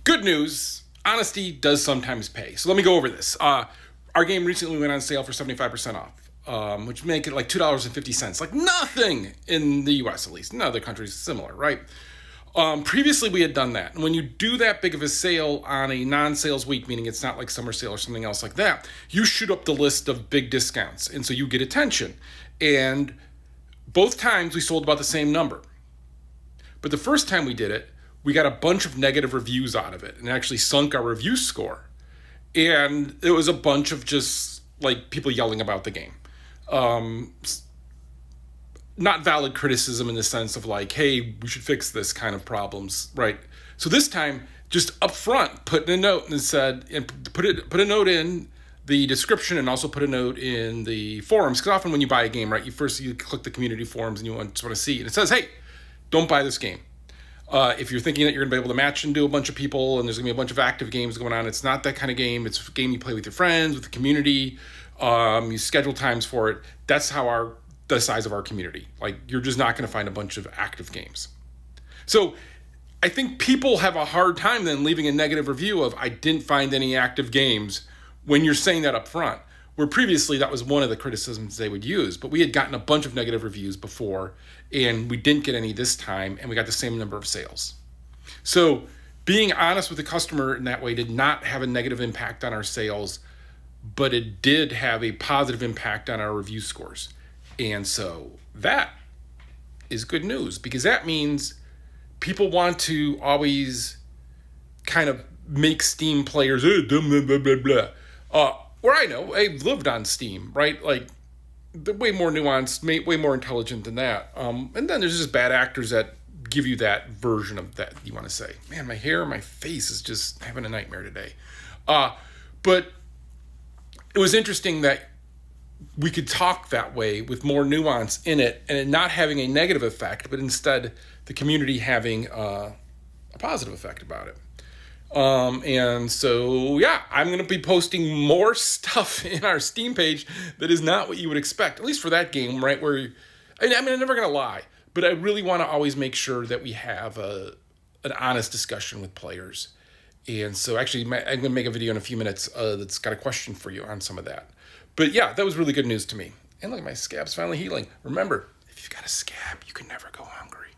Good news, honesty does sometimes pay. So let me go over this. Our game recently went on sale for 75% off, which make it like $2.50. Like nothing in the US, at least. In other countries, similar, right? Previously, we had done that. And when you do that big of a sale on a non-sales week, meaning it's not like summer sale or something else like that, you shoot up the list of big discounts. And so you get attention. And both times we sold about the same number. But the first time we did it, we got a bunch of negative reviews out of it and actually sunk our review score. And it was a bunch of just like people yelling about the game. Not valid criticism in the sense of like, hey, we should fix this kind of problems, right? So this time, just up front, put in a note and said, and put a note in the description and also put a note in the forums. Because often when you buy a game, right, you click the community forums and you just want to see. And it says, hey, don't buy this game. If you're thinking that you're going to be able to match and do a bunch of people and there's going to be a bunch of active games going on, it's not that kind of game. It's a game you play with your friends, with the community. You schedule times for it. That's how the size of our community. Like, you're just not going to find a bunch of active games. So I think people have a hard time then leaving a negative review of, I didn't find any active games, when you're saying that up front. Where previously that was one of the criticisms they would use, but we had gotten a bunch of negative reviews before and we didn't get any this time, and we got the same number of sales. So being honest with the customer in that way did not have a negative impact on our sales, but it did have a positive impact on our review scores. And so that is good news, because that means people want to always kind of make Steam players, blah, blah, blah, blah. Or I know, I've lived on Steam, right? Like, they're way more nuanced, way more intelligent than that. And then there's just bad actors that give you that version of that you want to say. Man, my hair, my face is just having a nightmare today. But it was interesting that we could talk that way with more nuance in it and it not having a negative effect, but instead the community having a positive effect about it. And so, yeah, I'm going to be posting more stuff in our Steam page that is not what you would expect, at least for that game, right? Where, I'm never going to lie, but I really want to always make sure that we have an honest discussion with players. And so actually, I'm going to make a video in a few minutes that's got a question for you on some of that. But yeah, that was really good news to me. And look, my scab's finally healing. Remember, if you've got a scab, you can never go hungry.